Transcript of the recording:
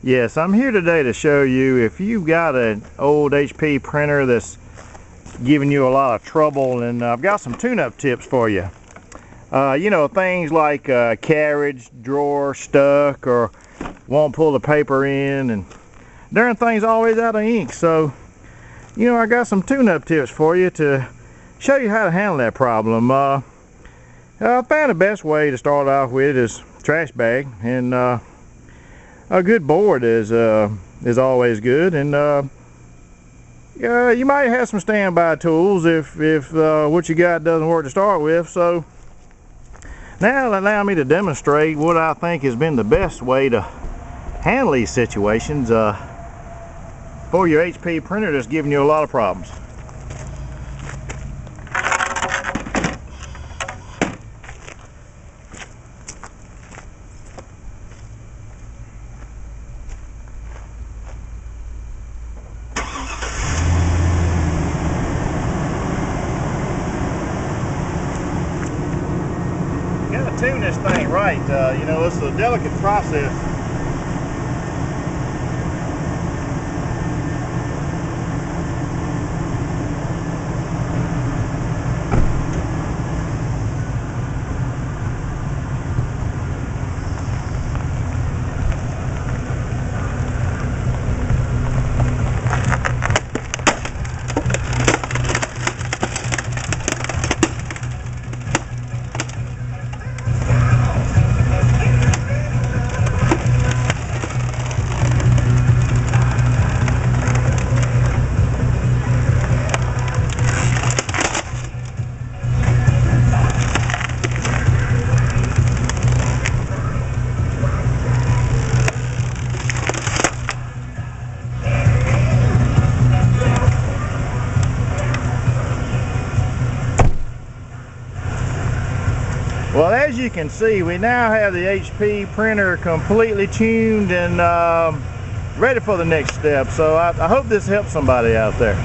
Yes, I'm here today to show you if you've got an old HP printer that's giving you a lot of trouble, and I've got some tune-up tips for you. You know, things like carriage, drawer stuck, or won't pull the paper in, and darn thing's always out of ink. So, you know, I got some tune-up tips for you to show you how to handle that problem. I found the best way to start off with is trash bag, and a good board is always good, and you might have some standby tools if what you got doesn't work to start with. So now allow me to demonstrate what I think has been the best way to handle these situations for your HP printer that's giving you a lot of problems. Gotta tune this thing right. You know, it's a delicate process. Well, as you can see, we now have the HP printer completely tuned and ready for the next step. So I hope this helps somebody out there.